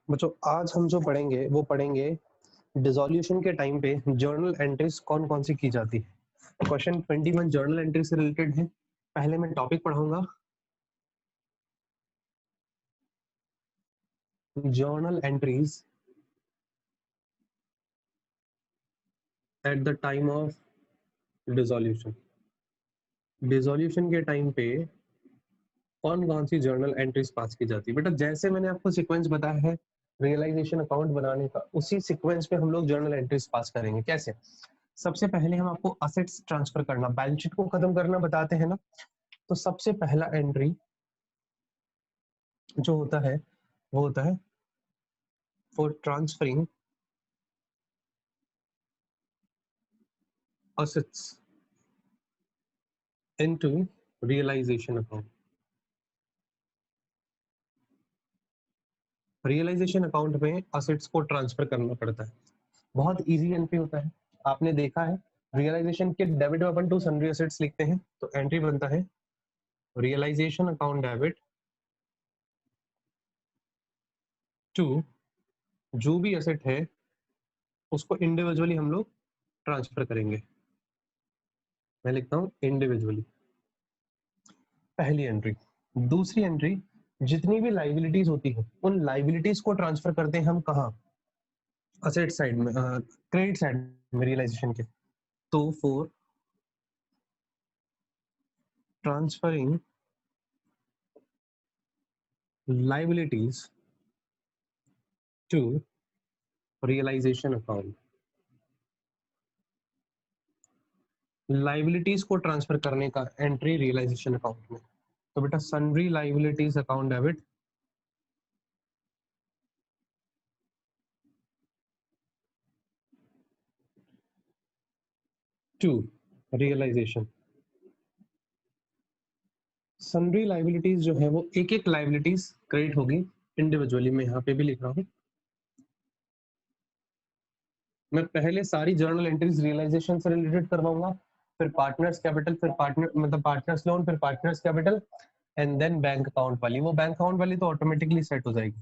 बच्चों आज हम जो पढ़ेंगे वो पढ़ेंगे डिसोल्यूशन के टाइम पे जर्नल एंट्रीज कौन कौन सी की जाती है। क्वेश्चन 21 जर्नल एंट्री से रिलेटेड है। पहले मैं टॉपिक पढ़ाऊंगा journal entries at the time of dissolution. Dissolution के टाइम पे कौन कौन सी जर्नल एंट्रीज पास की जाती है। बेटा जैसे मैंने आपको सीक्वेंस बताया है रियलाइजेशन अकाउंट बनाने का, उसी सीक्वेंस पे हम लोग जर्नल एंट्रीज पास करेंगे। कैसे? सबसे पहले हम आपको असेट्स ट्रांसफर करना, बैलेंस शीट को खत्म करना बताते हैं ना। तो सबसे पहला एंट्री जो होता है वो होता है for transferring assets into realization account। Realisation account में असेट्स को ट्रांसफर करना पड़ता है। बहुत इजी एंट्री होता है, आपने देखा है। रियलाइजेशन के डेबिट में अपन टू सन्ड्री असेट्स लिखते हैं, तो एंट्री बनता है रियलाइजेशन अकाउंट डेबिट टू जो भी असेट है उसको इंडिविजुअली हम लोग ट्रांसफर करेंगे। मैं लिखता हूं इंडिविजुअली, पहली एंट्री। दूसरी एंट्री, जितनी भी लाइबिलिटीज होती है उन लाइबिलिटीज को ट्रांसफर करते हैं हम कहाँ? असेट साइड में, क्रेडिट साइड में रियलाइजेशन के। तो for transferring liabilities to realisation account, liabilities को ट्रांसफर करने का एंट्री रियलाइजेशन अकाउंट में। तो बेटा sundry liabilities account debit to realisation. Sundry liabilities जो है वो एक एक लाइबिलिटीज क्रेडिट होगी इंडिविजुअली। मैं यहाँ पे भी लिख रहा हूँ। मैं पहले सारी जर्नल एंट्रीज रियलाइजेशन से रिलेटेड करवाऊंगा, फिर पार्टनर्स कैपिटल, फिर पार्टनर मतलब पार्टनर्स लोन, फिर partners capital and then bank account वाली। वो बैंक अकाउंट वाली तो ऑटोमेटिकली सेट हो जाएगी।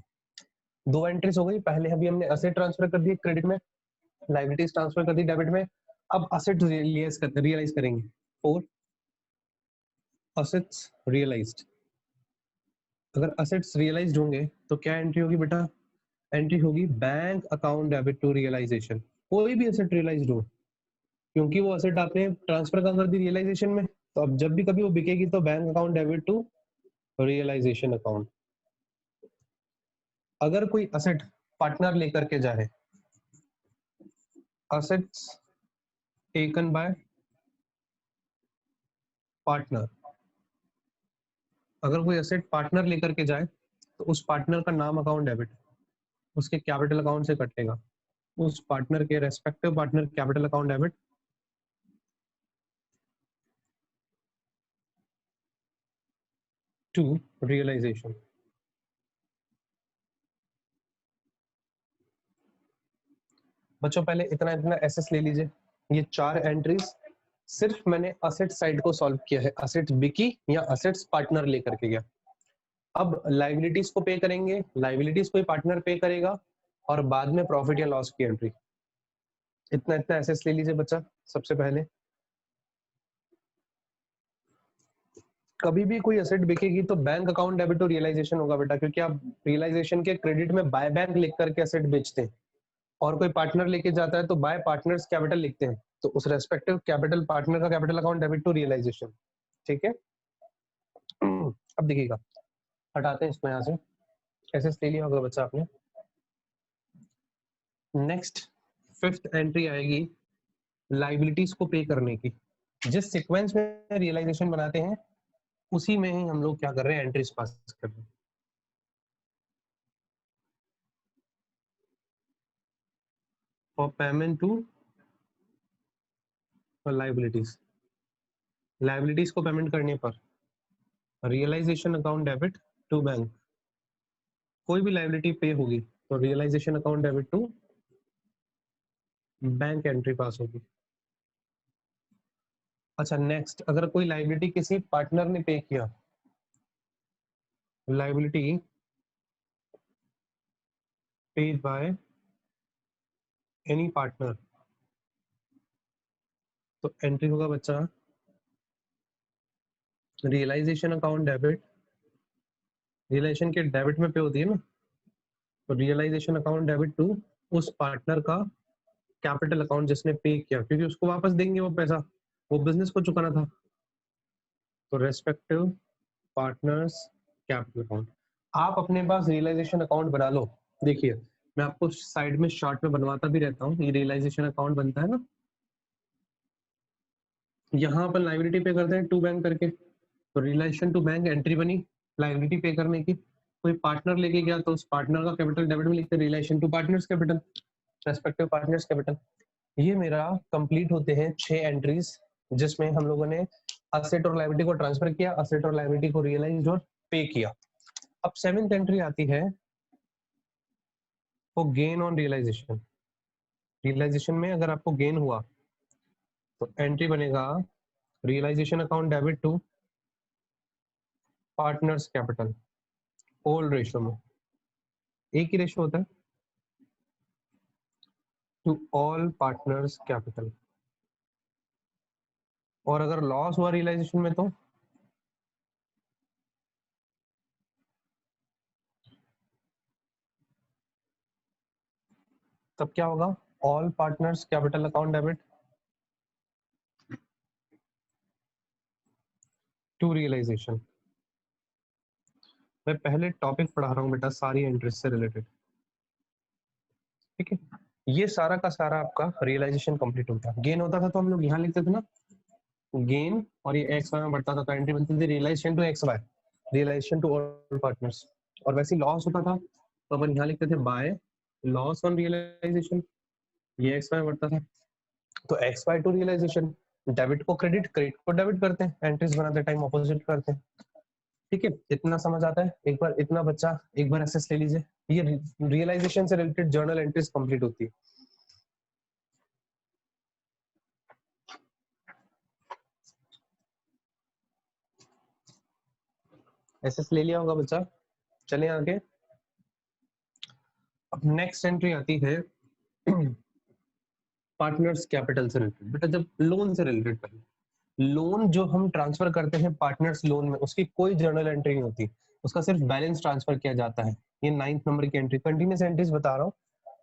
दो एंट्रीज हो गई। पहले अभी हमने असेट ट्रांसफर कर दी क्रेडिट में, लाइबिलिटीज ट्रांसफर कर दी डेबिट में। अब असेट रियलाइज करेंगे। For assets realised. अगर असेट्स रियलाइज्ड होंगे तो क्या एंट्री होगी बेटा? एंट्री होगी bank account debit to realisation. कोई भी असेट रियलाइज्ड हो, क्योंकि वो असेट आपने ट्रांसफर कहाँ कर दी? रियलाइजेशन में। तो अब जब भी कभी वो बिकेगी तो bank account debit to realisation account. अगर कोई असेट पार्टनर लेकर के जाए, असेट्स टेकन बाय पार्टनर, अगर कोई असेट पार्टनर लेकर के जाए तो उस पार्टनर का नाम अकाउंट डेबिट उसके कैपिटल अकाउंट से कटेगा। उस पार्टनर के respective partner capital account debit to realisation. बच्चों पहले इतना इतना एसेस ले लीजिए। ये चार एंट्रीज सिर्फ मैंने असेट साइड को सॉल्व किया है, असेट्स बिकी या असेट्स पार्टनर लेकर के गया। अब लाइबिलिटीज को पे करेंगे, लाइबिलिटीज कोई पार्टनर पे करेगा और बाद में प्रॉफिट या लॉस की एंट्री। इतना इतना एसेस ले लीजिए बच्चा। सबसे पहले कभी भी कोई एसेट बिकेगी तो bank account debit to realisation होगा बेटा, क्योंकि आप रियलाइजेशन के क्रेडिट में बाय बैंक लिख करके एसेट बेचते हैं और कोई पार्टनर लेके जाता है तो बाय पार्टनर्स कैपिटल लिखते हैं। तो उस रेस्पेक्टिव कैपिटल पार्टनर का capital account debit to realisation. ठीक है। अब देखिएगा, हटाते हैं इसको यहाँ से। एसेस ले लिया होगा बच्चा आपने। नेक्स्ट फिफ्थ एंट्री आएगी लाइबिलिटीज को पे करने की। जिस सीक्वेंस में रियलाइजेशन बनाते हैं उसी में ही हम लोग क्या कर रहे हैं? एंट्रीज पास कर रहे हैं। For payment to liabilities, liabilities को पेमेंट करने पर realisation account debit to bank. कोई भी लाइबिलिटी पे होगी तो realisation account debit to bank entry pass होगी। अच्छा नेक्स्ट, अगर कोई लाइबिलिटी किसी पार्टनर ने पे किया, liability paid by any partner, तो एंट्री होगा बच्चा रियलाइजेशन अकाउंट डेबिट, रियलाइजेशन के डेबिट में पे होती है ना, तो रियलाइजेशन अकाउंट डेबिट टू उस पार्टनर का कैपिटल अकाउंट जिसने पे किया, क्योंकि उसको वापस देंगे वो पैसा, वो बिजनेस को चुकाना था, तो रेस्पेक्टिव पार्टनर्स कैपिटल अकाउंट। आप अपने पास रियलाइजेशन अकाउंट बना लो। देखिए मैं आपको साइड में शॉर्ट में बनवाता भी रहता हूँ, ये रियलाइजेशन अकाउंट बनता है ना, यहाँ पर लाइबिलिटी पे करते हैं टू बैंक करके, तो रिलेशन टू बैंक एंट्री बनी लाइबिलिटी पे करने की, कोई पार्टनर लेके गया तो उस पार्टनर का कैपिटल डेबिट में लिखते relation to partners capital, respective partners capital. ये मेरा कंप्लीट होते हैं 6 एंट्रीज, जिसमें हम लोगों ने असेट और लाइबिलिटी को ट्रांसफर किया, असेट और लाइबिलिटी को रियलाइज और पे किया। अब 7th एंट्री आती है वो गेन ऑन रियलाइजेशन। रियलाइजेशन में अगर आपको गेन हुआ तो एंट्री बनेगा realisation account debit to partners capital, old ratio में एक ही रेशियो होता है, टू ऑल पार्टनर्स कैपिटल। और अगर लॉस हुआ रियलाइजेशन में तो तब क्या होगा, all partners capital account debit to realisation. मैं पहले टॉपिक पढ़ा रहा हूँ बेटा सारी एंट्रीज से रिलेटेड, ठीक है। ये सारा का सारा आपका रियलाइजेशन कंप्लीट होता है। गेन होता था तो हम लोग यहाँ लिखते थे ना गेन, और ये एक्स वाई में बढ़ता था तो एंट्री बनती थी realisation to X Y, realisation to all partners. और वैसे लॉस होता था तो अपन यहाँ लिखते थे बाय लॉस ऑन रियलाइजेशन, ये एक्स वाई बढ़ता था तो X Y to realisation. Debit को क्रेडिट, क्रेडिट को डेबिट करते हैं, एंट्रीज बनाते टाइम ऑपोजिट करते हैं, ठीक है। इतना समझ आता है। एक बार इतना बच्चा एक बार एसएस ले लीजिए, ये रियलाइजेशन से रिलेटेड जर्नल एंट्रीज कंप्लीट होती है। एसएस ले लिया होगा बच्चा, चले आगे। अब नेक्स्ट एंट्री आती है पार्टनर्स कैपिटल से रिलेटेड। बेटा जब लोन से रिलेटेड, पहले लोन जो हम ट्रांसफर करते हैं पार्टनर्स लोन में, उसकी कोई जर्नल एंट्री नहीं होती, उसका सिर्फ बैलेंस ट्रांसफर किया जाता है। ये 9th नंबर की एंट्री, कंटिन्यूस एंट्रीज बता रहा हूँ।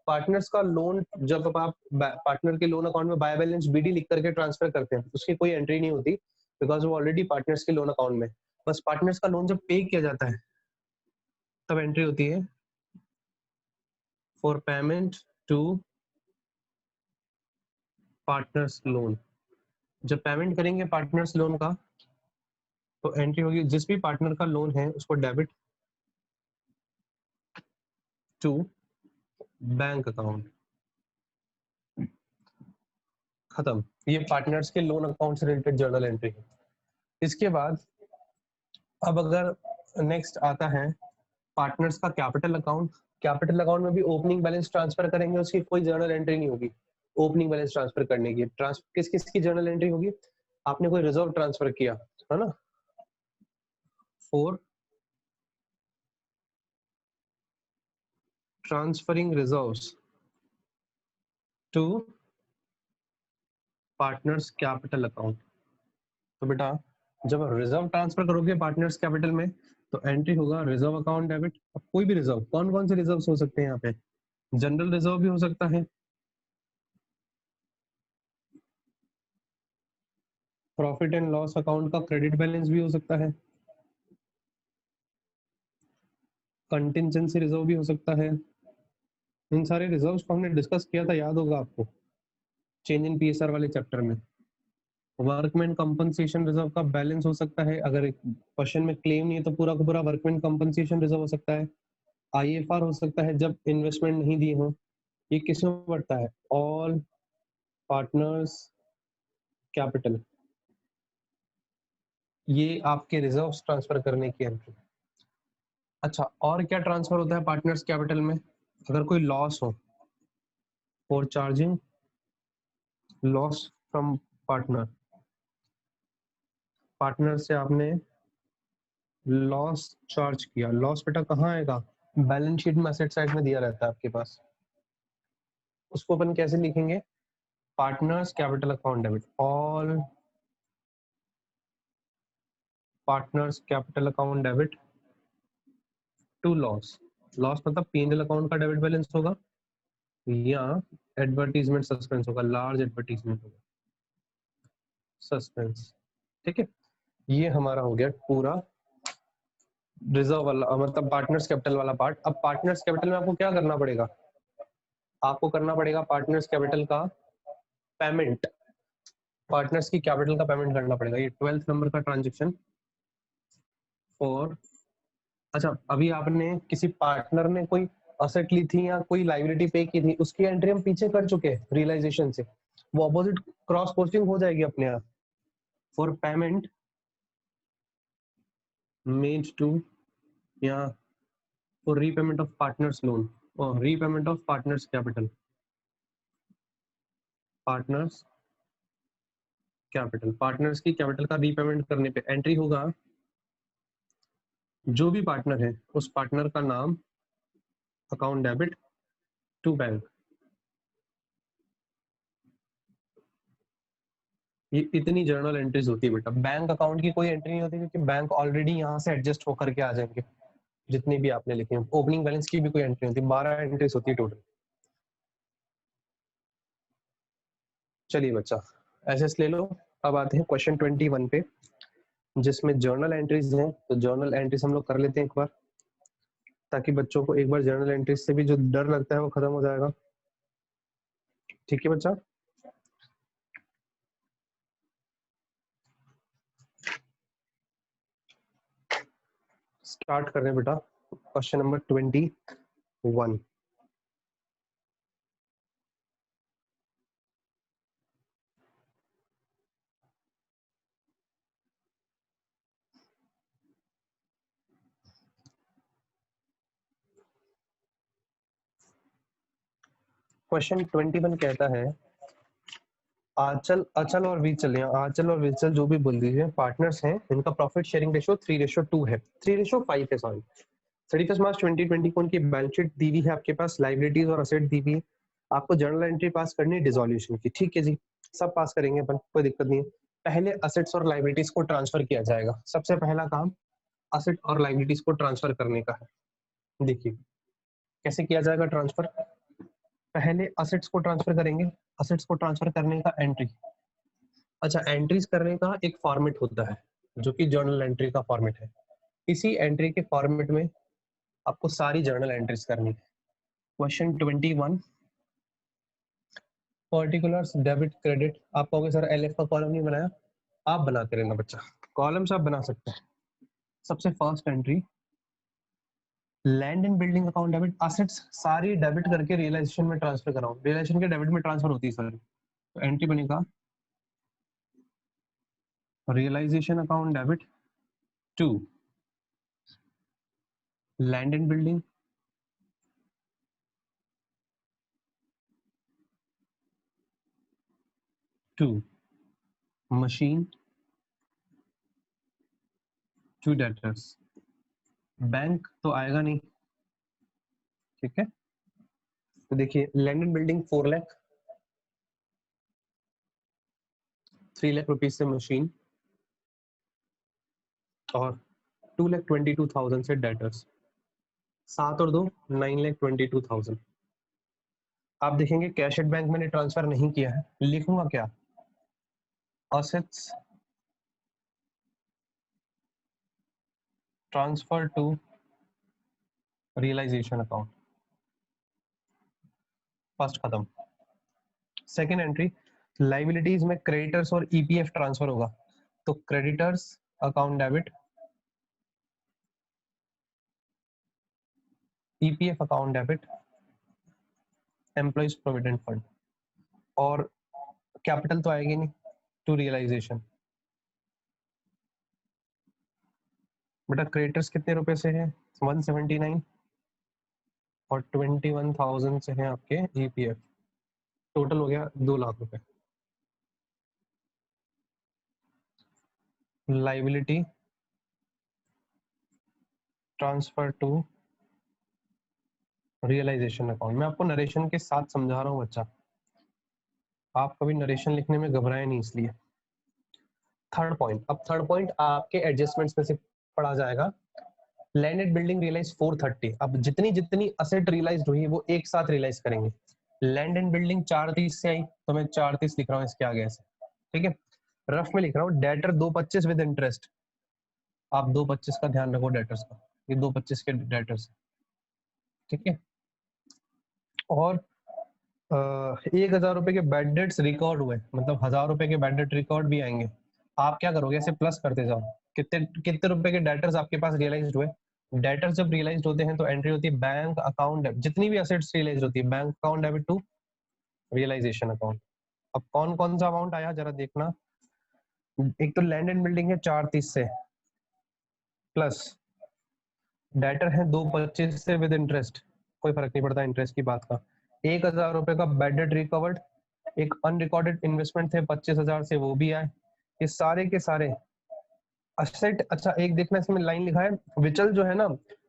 पार्टनर्स का लोन जब आप पार्टनर के लोन अकाउंट में बाय बैलेंस बीडी लिख करके ट्रांसफर करते हैं, उसकी कोई एंट्री नहीं होती, बिकॉज वो ऑलरेडी पार्टनर्स के लोन अकाउंट में। बस पार्टनर्स का लोन जब पे किया जाता है तब एंट्री होती है for payment to partners loan. जब पेमेंट करेंगे पार्टनर्स लोन का तो एंट्री होगी जिस भी पार्टनर का लोन है उसको डेबिट टू बैंक अकाउंट, खत्म। ये पार्टनर्स के लोन अकाउंट से रिलेटेड जर्नल एंट्री है। इसके बाद अब अगर नेक्स्ट आता है पार्टनर्स का कैपिटल अकाउंट। कैपिटल अकाउंट में भी ओपनिंग बैलेंस ट्रांसफर करेंगे, उसकी कोई जर्नल एंट्री नहीं होगी। ओपनिंग बैलेंस ट्रांसफर करने की किस किस की जर्नल एंट्री होगी, आपने कोई रिजर्व ट्रांसफर किया है ना, for transferring reserves to partners capital account. तो बेटा जब रिजर्व ट्रांसफर करोगे पार्टनर्स कैपिटल में तो एंट्री होगा रिजर्व अकाउंट डेबिट। अब कोई भी रिजर्व, कौन कौन से रिजर्व हो सकते हैं यहाँ पे, जनरल रिजर्व भी हो सकता है, प्रॉफिट एंड लॉस अकाउंट का क्रेडिट बैलेंस भी हो सकता है, कंटिजेंसी रिजर्व भी हो सकता है। इन सारे रिजर्व्स को हमने डिस्कस किया था, याद होगा आपको, चेंज इन पीएसआर वाले चैप्टर में। वर्कमैन कंपनसेशन रिजर्व का बैलेंस हो सकता है, अगर एक क्वेश्चन में क्लेम नहीं है तो पूरा का पूरा वर्कमैन कंपनसेशन रिजर्व हो सकता है। आईएफआर हो सकता है जब इन्वेस्टमेंट नहीं दिए हो। ये किसमें बढ़ता है, ऑल पार्टनर्स कैपिटल। ये आपके रिजर्व्स ट्रांसफर करने की एंट्री। अच्छा और क्या ट्रांसफर होता है पार्टनर्स कैपिटल में, अगर कोई लॉस हो, for charging loss from partner, partner से आपने लॉस चार्ज किया। लॉस बेटा कहाँ आएगा, बैलेंस शीट में असेट साइड में दिया रहता है आपके पास, उसको अपन कैसे लिखेंगे? Partners capital account debit, all partners capital account debit to loss. Loss मतलब P&L अकाउंट का डेबिट बैलेंस होगा या एडवर्टीजमेंट सस्पेंस होगा, लार्ज एडवर्टीजमेंट होगा सस्पेंस। ठीक है, ये हमारा हो गया पूरा रिजर्व वाला, मतलब पार्टनर्स कैपिटल वाला पार्ट। अब पार्टनर्स कैपिटल में आपको क्या करना पड़ेगा? आपको करना पड़ेगा पार्टनर्स कैपिटल का पेमेंट, पार्टनर्स की कैपिटल का पेमेंट करना पड़ेगा। ये 12th नंबर का ट्रांजेक्शन और अच्छा, अभी आपने किसी पार्टनर ने कोई असेट ली थी या कोई लाइबिलिटी पे की थी, उसकी एंट्री हम पीछे कर चुके हैं रियलाइजेशन से, वो अपोजिट क्रॉस पोस्टिंग हो जाएगी अपने आप। फॉर पेमेंट मेड टू या for repayment of partners loan और repayment of partners capital, partners capital, partners की कैपिटल का रीपेमेंट करने पे एंट्री होगा, जो भी पार्टनर है उस पार्टनर का नाम, अकाउंट डेबिट टू बैंक। ये इतनी जर्नल एंट्रीज होती है बेटा, बैंक अकाउंट की कोई एंट्री नहीं होती क्योंकि बैंक ऑलरेडी यहाँ से एडजस्ट होकर के आ जाएंगे जितने भी आपने लिखे हैं। ओपनिंग बैलेंस की भी कोई एंट्री होती है, 12 एंट्रीज होती है टोटल। चलिए बच्चा एसएस ले लो। अब आते हैं क्वेश्चन 21 पे जिसमें जर्नल एंट्रीज हैं। तो जर्नल एंट्रीज हम लोग कर लेते हैं एक बार, ताकि बच्चों को एक बार जर्नल एंट्रीज से भी जो डर लगता है वो खत्म हो जाएगा। ठीक है बच्चा, स्टार्ट कर रहे हैं बेटा क्वेश्चन नंबर 21। क्वेश्चन 21 कहता है आंचल, अचल और विचल, या आंचल और विचल जो भी बोल दीजिए, पार्टनर्स हैं, इनका प्रॉफिट शेयरिंग रेशियो 3:2 है, 3:5 है सॉरी। 31 मार्च 2020 को उनकी बैलेंस शीट दी हुई है आपके पास, लाइबिलिटीज और असेट दी हुई है। आपको जर्नल एंट्री पास करनी है डिसोल्यूशन की। ठीक है जी, सब पास करेंगे अपन, कोई दिक्कत नहीं है। पहले असेट्स और लाइबिलिटीज को ट्रांसफर किया जाएगा, सबसे पहला काम असेट और लाइबिलिटीज को ट्रांसफर करने का है। देखिए कैसे किया जाएगा ट्रांसफर। पहले असेट्स को ट्रांसफर करेंगे, असेट्स को ट्रांसफर करने का एंट्री, अच्छा एंट्रीज करने का एक फॉर्मेट होता है जो कि जर्नल एंट्री का फॉर्मेट है। इसी एंट्री के फॉर्मेट में आपको सारी जर्नल एंट्रीज करनी है। Question 21 particulars debit credit. आप कहोगे सर एलएफ का कॉलम नहीं बनाया, आप बना के लेना बच्चा, कॉलम से आप बना सकते हैं। सबसे first entry land and building account debit, assets सारी डेबिट करके रियलाइजेशन में ट्रांसफर कराओ, रियलाइजेशन के डेबिट में ट्रांसफर होती है सारी। तो एंट्री बनेगा realisation account debit to land and building to machine to debtors. Bank तो आएगा नहीं, ठीक है। तो देखिए land and building 4 lakh, 3 lakh rupees से मशीन और 2,22,000 से डेटर्स, 7 और 2 9,22,000। आप देखेंगे कैश एट बैंक मैंने ट्रांसफर नहीं किया है, लिखूंगा क्या, assets transfer to realisation account, first खत्म। सेकेंड एंट्री लाइबिलिटीज में क्रेडिटर्स और ईपीएफ ट्रांसफर होगा, तो creditors account debit EPF account debit employees provident fund, और कैपिटल तो आएगी नहीं टू रियलाइजेशन। बेटा क्रेडिटर्स कितने रुपए से है, 179 और 21,000 से है आपके ईपीएफ, टोटल हो गया 2 लाख रुपए। Liability transfer to realisation account. मैं आपको नरेशन के साथ समझा रहा हूँ बच्चा, आप कभी नरेशन लिखने में घबराए नहीं इसलिए। थर्ड पॉइंट, अब थर्ड पॉइंट आपके एडजस्टमेंट्स में से पढ़ा जाएगा। Land and building realise 430। अब जितनी जितनी असेट रियलाइज हुई वो एक साथ रियलाइज करेंगे। लैंड एंड बिल्डिंग 430 से आई तो मैं 430 लिख रहा हूँ इसके आगे ऐसे, ठीक है। रफ में लिख रहा हूँ डेटर 225 विद इंटरेस्ट। आप 225 का ध्यान रखो डेटर्स का, ये 225 के डेटर्स, ठीक है। और 1,000 रुपए के बैड डेट्स रिकॉर्ड हुए, मतलब 1,000 रुपए के बैड डेट रिकॉर्ड भी आएंगे। आप क्या करोगे, ऐसे प्लस करते जाओ, कितने कितने रुपए के डेटर्स आपके पास रियलाइज हुए। डेटर्स जब रियलाइज होते हैं तो एंट्री होती है बैंक अकाउंट, जितनी भी असेट्स रियलाइज होती है bank account debit to realisation account. अब कौन कौन सा अमाउंट आया जरा देखना। एक तो लैंड एंड बिल्डिंग है 430 से, प्लस डेटर है 225 से विद इंटरेस्ट, कोई फर्क नहीं पड़ता इंटरेस्ट की बात का। 1,000 रुपए का बैड डेट रिकवर्ड, एक अनरिकॉर्डेड इन्वेस्टमेंट थे 25,000 से, वो भी आए। ये सारे के सारे असेट। अच्छा एक देखना इसमें लाइन लिखा है, विचल जो है ना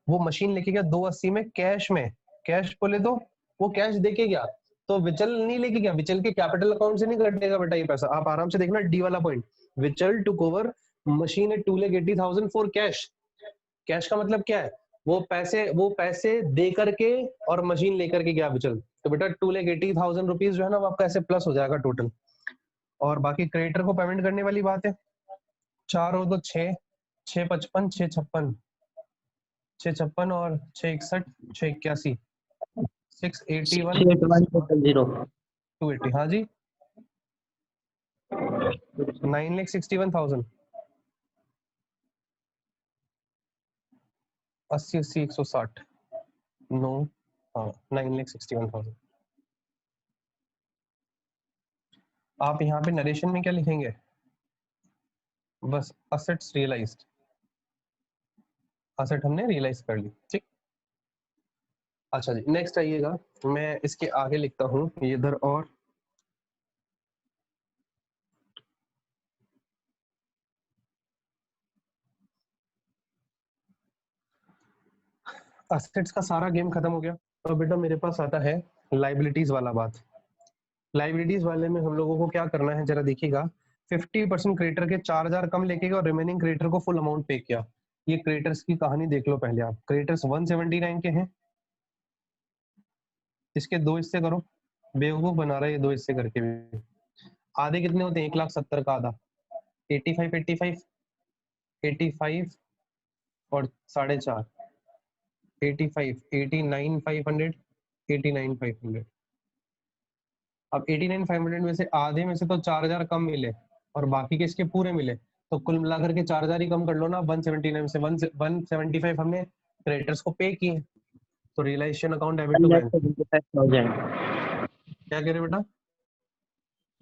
वो मशीन लेके गया 280 में कैश में, कैश बोले तो वो कैश देके गया, तो विचल नहीं लेके गया, विचल के कैपिटल अकाउंट से नहीं कटेगा बेटा ये पैसा। आप आराम से देखना डी वाला point, which'll to cover machine at 2,80,000 for cash. Cash का मतलब क्या है, वो पैसे दे करके और मशीन लेकर के गया विचल, तो बेटा 2,80,000 रुपीज जो है ना वो आपका ऐसे प्लस हो जाएगा टोटल। और बाकी क्रेडिटर को पेमेंट करने वाली बात है, 4 और 2 6, 655, 656, 656 और 661, 681, 681, 681,000 280, हाँ जी 9,61,000, 80 80 160, 9, हाँ 9,61,000। आप यहाँ पे नरेशन में क्या लिखेंगे, बस असेट्स रियलाइज्ड, असेट हमने रियलाइज कर ली, ठीक। अच्छा जी नेक्स्ट आइएगा, मैं इसके आगे लिखता हूँ ये इधर, और असेट्स का सारा गेम खत्म हो गया। तो बेटा मेरे पास आता है लाइबिलिटीज वाला बात। लाइबिलिटीज वाले में हम लोगों को क्या करना है जरा देखिएगा। 50% क्रेडिटर के 4,000 कम लेके गए और रिमेनिंग क्रेडिटर को फुल अमाउंट पे किया। ये क्रेडिटर्स की कहानी देख लो पहले आप। क्रेडिटर्स 179 के हैं, इसके 2 हिस्से करो, बेवकूफ बना रहा है ये 2 हिस्से करके भी। आधे कितने होते हैं, 1,70,000 का आधा, 85 85 85 और 4.5, 85 89,500, 89,500। अब 89,500 में से आधे में से तो 4,000 कम मिले और बाकी के इसके पूरे मिले, तो कुल मिलाकर के 4,000 ही कम कर लो ना। 179 से 175 हमने क्रेडिटर्स को पे किए, तो realisation account debit to bank. 1,75,000 क्या कह रहे बेटा,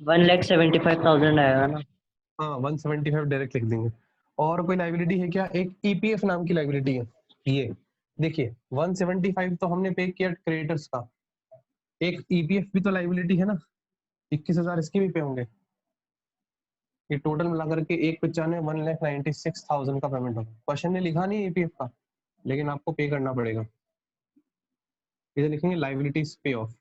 1,75,000 आएगा ना। हाँ 175 डायरेक्ट लिख देंगे। और कोई लाइबिलिटी है क्या, एक ईपीएफ नाम की लाइबिलिटी है। ये देखिए 175 तो हमने पे किया क्रेडिटर्स का, एक ईपीएफ भी तो लाइबिलिटी है ना, 21,000 इसके भी पे होंगे। ये टोटल मिलाकर के 195 1,96,000 का पेमेंट होगा। क्वेश्चन ने लिखा नहीं ईपीएफ का, लेकिन आपको पे करना पड़ेगा। इधर लिखेंगे लाइबिलिटीज पे ऑफ।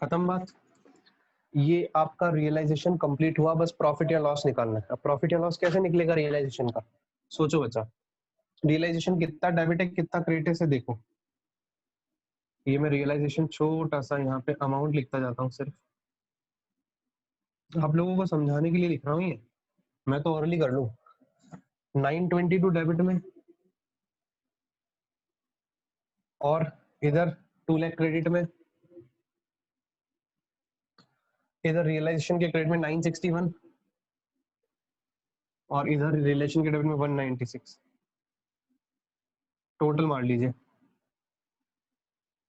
खत्म बात। ये आपका रियलाइजेशन कंप्लीट हुआ, बस प्रॉफिट या लॉस निकालना है। अब प्रॉफिट या लॉस कैसे निकलेगा रियलाइजेशन का, सोचो बच्चा। रियलाइजेशन कितना डेबिट है कितना क्रेडिट है से देखो। ये मैं रियलाइजेशन छोटा सा यहाँ पे अमाउंट लिखता जाता हूँ, सिर्फ आप लोगों को समझाने के लिए लिख रहा हूँ ये, मैं तो अर्ली कर लूँ। 922 डेबिट में, और इधर 2 लाख क्रेडिट में, इधर रियलाइजेशन के क्रेडिट में 961, और इधर रियलाइजेशन के डेबिट में 196। टोटल मार लीजिए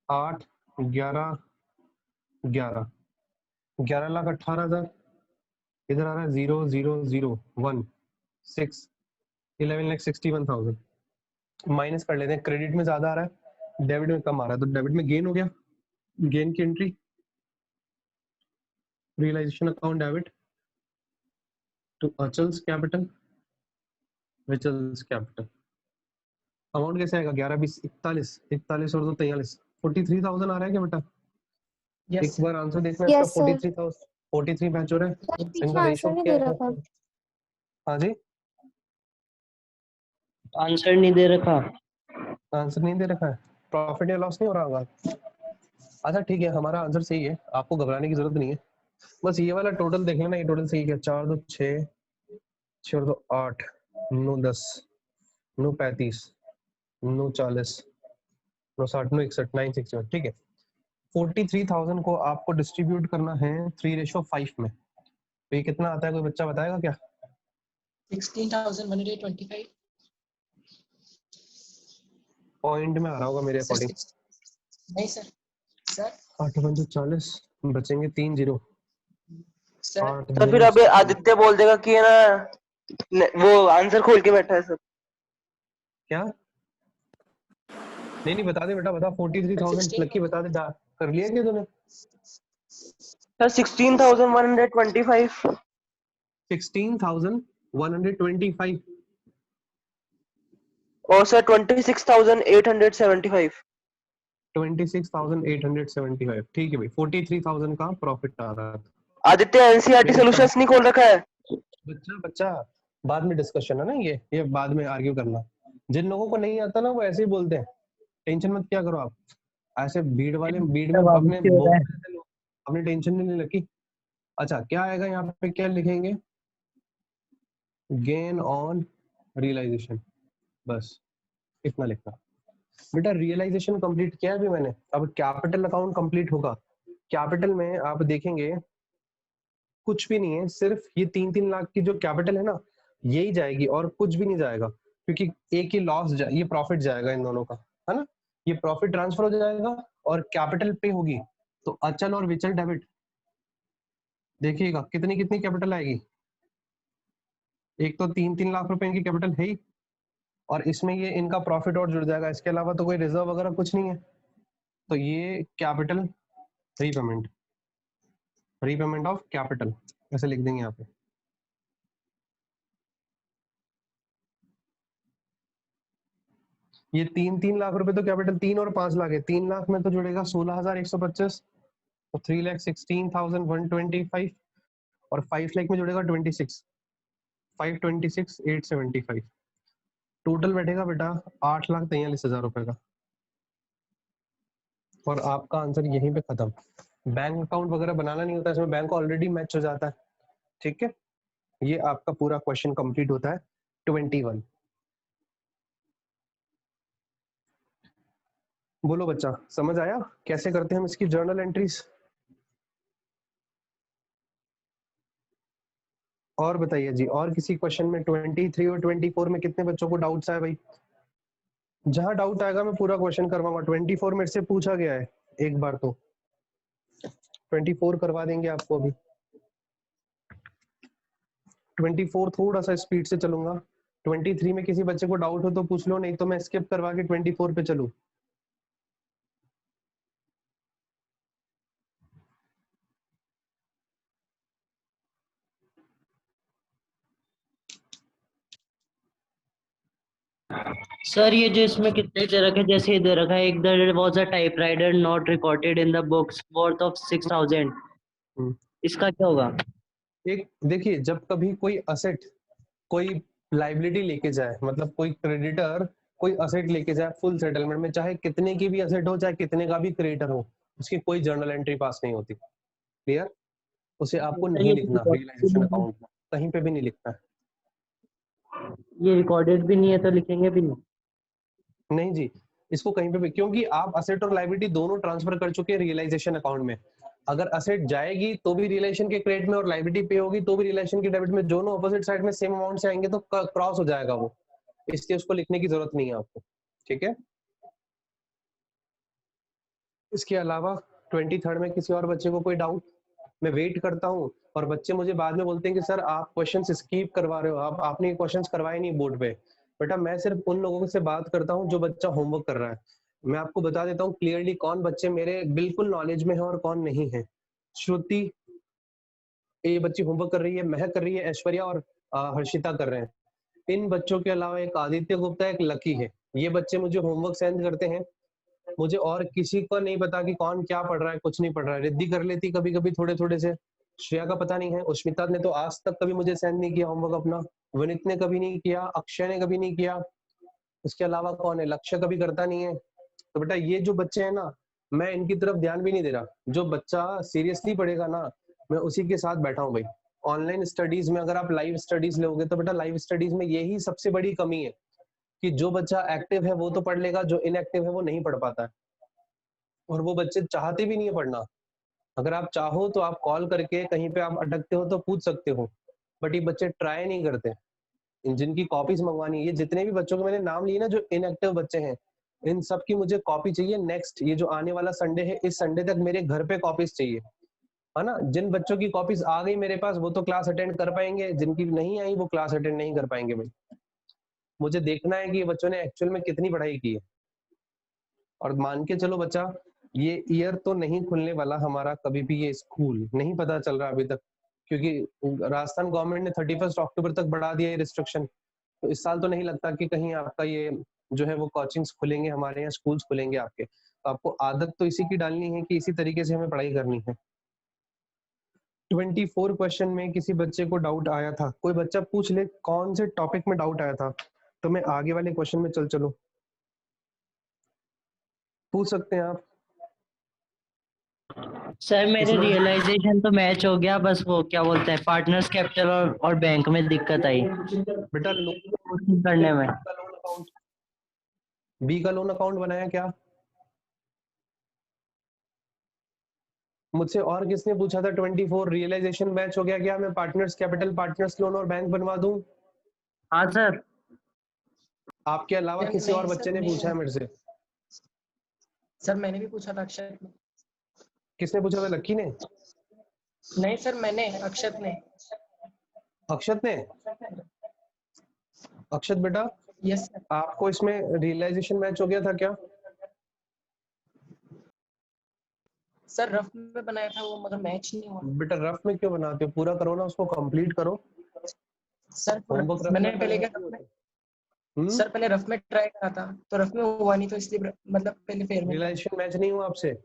8 11 11 11,18,000। इधर आ रहा है 0,0,0,1 6 11,61,000। माइनस कर लेते हैं, क्रेडिट में ज्यादा आ रहा है डेबिट में कम आ रहा है, तो डेबिट में गेन हो गया। गेन की entry realisation account debit to Achal's capital Vichal's capital. Amount कैसे आएगा? 11 20 41 41 और 2 43 43,000 आ रहा है क्या बेटा? एक बार आंसर देखना इसका। Yes sir. 43,000 43 मैच हो रहा है। पीछे इनका रेशियो आंसर नहीं क्या दे है? रखा। हाँ जी, आंसर नहीं दे रखा। आंसर नहीं दे रखा है। प्रॉफिट या लॉस नहीं हो रहा होगा। अच्छा ठीक है, हमारा आंसर सही है, आपको घबराने की जरूरत नहीं है। बस ये वाला टोटल देख लेना, ये टोटल सही है। 4 2 6 6 और 2 8 9 10 9 35 9 40 9 60 9 61 9 61। ठीक है, 43,000 को आपको डिस्ट्रीब्यूट करना है 3:5 में। तो ये कितना आता है, कोई बच्चा बताएगा क्या? 16,125 पॉइंट में आ रहा होगा मेरे सर। अकॉर्डिंग। नहीं सर, सर 8 5 40 बचेंगे 3 0। सर 8 तो फिर अभी आदित्य बोल देगा कि है ना वो आंसर खोल के बैठा है सब। क्या? नहीं बता दे बेटा, बता। 43,000 लकी बता दे। कर लिया क्या तूने? सर 16,125 16,125 और सर 26,875। 26,875। ठीक है भाई, 43,000 का प्रॉफिट आ रहा था। आदित्य एनसीईआरटी मेरे सॉल्यूशंस नहीं खोल रखा है। बच्चा बच्चा बाद में डिस्कशन है ना, ये बाद में आर्ग्यू करना। जिन लोगों को नहीं आता ना वो ऐसे ही बोलते हैं, टेंशन मत क्या करो आप। ऐसे भीड़ में सब अपने आदित्य हो रहा है। अपने टेंशन नहीं लगी। अच्छा क्या आएगा यहाँ पे, क्या लिखेंगे? गेन ऑन रियलाइजेशन, बस इतना लिखना बेटा। रियलाइजेशन कंप्लीट किया है अभी मैंने, अब कैपिटल अकाउंट कंप्लीट होगा। कैपिटल में आप देखेंगे कुछ भी नहीं है, सिर्फ ये 3-3 लाख की जो कैपिटल है ना, यही जाएगी और कुछ भी नहीं जाएगा, क्योंकि एक ही लॉस ये प्रॉफिट जाएगा इन दोनों का, है ना। ये प्रॉफिट ट्रांसफर हो जाएगा और कैपिटल पे होगी। तो अचल और विचल डेबिट देखिएगा कितनी कितनी कैपिटल आएगी। एक तो 3-3 लाख रुपए इनकी कैपिटल है ही, और इसमें ये इनका प्रॉफिट और जुड़ जाएगा। इसके अलावा तो कोई रिजर्व वगैरह कुछ नहीं है। तो ये कैपिटल रीपेमेंट ऑफ कैपिटल ऐसे लिख देंगे यहाँ पे। ये 3-3 लाख रुपए तो कैपिटल 3 और 5 लाख है। 3 लाख में तो जुड़ेगा 16,125 और 3,16,125 और 5 लाख में जुड़ेगा 526,875। टोटल बैठेगा बेटा 8,43,000 रुपए का। और आपका आंसर यहीं पे खत्म। बैंक अकाउंट वगैरह बनाना नहीं होता इसमें, बैंक ऑलरेडी मैच हो जाता है। ठीक है, ये आपका पूरा क्वेश्चन कंप्लीट होता है 21। बोलो बच्चा, समझ आया कैसे करते हैं हम इसकी जर्नल एंट्रीज? और बताइए जी, और किसी क्वेश्चन में 23 और 24 में कितने बच्चों को डाउट्स आए भाई? जहां डाउट आएगा मैं पूरा क्वेश्चन करवाऊंगा। 24 मेरे से पूछा गया है एक बार, तो 24 करवा देंगे आपको। अभी 24 थोड़ा सा स्पीड से चलूंगा। 23 में किसी बच्चे को डाउट हो तो पूछ लो, नहीं तो मैं स्किप करवा के 24 पे चलूं। सर ये जो इसमें कितने दे रखे, जैसे ये दे रखा है, एक there was a typewriter not recorded in the books worth of 6,000, इसका क्या होगा? एक देखिए, जब कभी कोई असेट कोई लाइबिलिटी लेके जाए, मतलब कोई क्रेडिटर कोई असेट लेके जाए फुल सेटलमेंट में, चाहे कितने की भी असेट हो, चाहे कितने का भी क्रेडिटर हो, उसकी कोई जर्नल एंट्री पास नहीं होती। क्लियर? उसे आपको सर नहीं लिखना रियलाइजेशन अकाउंट में, कहीं पे भी नहीं लिखना है। ये रिकॉर्डेड भी नहीं है तो लिखेंगे भी नहीं? नहीं जी, इसको कहीं पे भी, क्योंकि आप असेट और लाइबिलिटी दोनों ट्रांसफर कर चुके हैं रियलाइजेशन अकाउंट में। अगर असेट जाएगी तो भी रिलेशन के क्रेडिट में और लाइबिलिटी पे होगी तो भी रिलेशन के डेबिट में, दोनों अपोजिट साइड में सेम अमाउंट से आएंगे तो क्रॉस हो जाएगा वो, इसलिए उसको लिखने की जरूरत नहीं है आपको। ठीक है, इसके अलावा 23 में किसी और बच्चे को कोई डाउट? मैं वेट करता हूँ और बच्चे मुझे बाद में बोलते हैं कि सर आप क्वेश्चंस स्किप करवा रहे हो, आपने क्वेश्चंस करवाए नहीं बोर्ड पे। बेटा मैं सिर्फ उन लोगों से बात करता हूँ जो बच्चा होमवर्क कर रहा है। मैं आपको बता देता हूँ क्लियरली कौन बच्चे मेरे बिल्कुल नॉलेज में है और कौन नहीं है। श्रुति, ये बच्ची होमवर्क कर रही है, महक कर रही है, ऐश्वर्या और हर्षिता कर रहे हैं। इन बच्चों के अलावा एक आदित्य गुप्ता, एक लकी है, ये बच्चे मुझे होमवर्क सेंड करते हैं। मुझे और किसी को नहीं पता कि कौन क्या पढ़ रहा है, कुछ नहीं पढ़ रहा है। रिद्धि कर लेती कभी कभी थोड़े थोड़े से, श्रेया का पता नहीं है, उष्मिता ने तो आज तक कभी मुझे सेंड नहीं किया होमवर्क अपना, विनीत ने कभी नहीं किया, अक्षय ने कभी नहीं किया, इसके अलावा कौन है, लक्ष्य कभी करता नहीं है। तो बेटा ये जो बच्चे हैं ना, मैं इनकी तरफ ध्यान भी नहीं दे रहा। जो बच्चा सीरियसली पढ़ेगा ना, मैं उसी के साथ बैठा हूँ भाई। ऑनलाइन स्टडीज में अगर आप लाइव स्टडीज लोगे तो बेटा लाइव स्टडीज में यही सबसे बड़ी कमी है कि जो बच्चा एक्टिव है वो तो पढ़ लेगा, जो इनएक्टिव है वो नहीं पढ़ पाता है। और वो बच्चे चाहते भी नहीं है पढ़ना। अगर आप चाहो तो आप कॉल करके कहीं पे आप अटकते हो तो पूछ सकते हो, बट ये बच्चे ट्राई नहीं करते। जिनकी कॉपीज मंगवानी है, ये जितने भी बच्चों के मैंने नाम लिए ना जो इनएक्टिव बच्चे हैं, इन सब की मुझे कॉपी चाहिए नेक्स्ट, ये जो आने वाला संडे है, इस संडे तक मेरे घर पे कॉपीज चाहिए, है ना। जिन बच्चों की कॉपीज आ गई मेरे पास वो तो क्लास अटेंड कर पाएंगे, जिनकी नहीं आई वो क्लास अटेंड नहीं कर पाएंगे भाई। मुझे देखना है कि ये बच्चों ने एक्चुअल में कितनी पढ़ाई की है। और मान के चलो बच्चा, ये ईयर तो नहीं खुलने वाला हमारा कभी भी, ये स्कूल नहीं पता चल रहा अभी तक, क्योंकि राजस्थान गवर्नमेंट ने 31 अक्टूबर तक बढ़ा दिया ये रिस्ट्रिक्शन। तो इस साल तो नहीं लगता कि कहीं आपका ये जो है वो कोचिंग्स खुलेंगे हमारे यहाँ, स्कूल्स खुलेंगे आपके। तो आपको आदत तो इसी की डालनी है कि इसी तरीके से हमें पढ़ाई करनी है। 24 क्वेश्चन में किसी बच्चे को डाउट आया था, कोई बच्चा पूछ ले कौन से टॉपिक में डाउट आया था, तो मैं आगे वाले क्वेश्चन में चलो पूछ सकते हैं आप। सर मेरे रियलाइजेशन तो मैच हो गया, बस वो क्या बोलते हैं पार्टनर्स कैपिटल और बैंक में दिक्कत आई बेटा करने में। बी का लोन अकाउंट बनाया क्या? मुझसे और किसने पूछा था 24 रियलाइजेशन मैच हो गया क्या? मैं पार्टनर्स कैपिटल, पार्टनर्स लोन और बैंक बनवा दूं? हाँ सर। आपके अलावा किसी और नहीं बच्चे सर, ने नहीं पूछा है मेरे से? सर मैंने भी पूछा था, अक्षत ने। किसने पूछा था? लक्की ने? नहीं सर, मैंने, अक्षत ने। अक्षत ने? अक्षत बेटा, यस सर। आपको इसमें रियलाइजेशन मैच हो गया था क्या? सर रफ में बनाया था वो, मगर मैच नहीं हुआ। बेटा रफ में क्यों बनाते हो, पूरा करो ना, उसको कंप्लीट करो। सर होमवर्क रफ मैंने में पहले करना क्या, चाहिए रफ में, होता है। सर पहले रफ में ट्राई करा था तो रफ में हुआ नहीं, तो इसलिए मतलब पहले फेयर में। रियलाइजेशन मैच नहीं हुआ आपसे?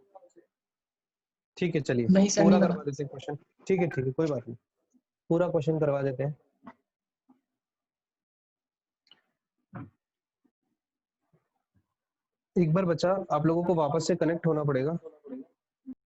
ठीक है चलिए नहीं सर, पूरा नहीं बना। करवा देते हैं क्वेश्चन। ठीक है कोई बात नहीं, पूरा क्वेश्चन करवा देते हैं। एक बार बच्चा आप लोगों को वापस से कनेक्ट होना पड़ेगा।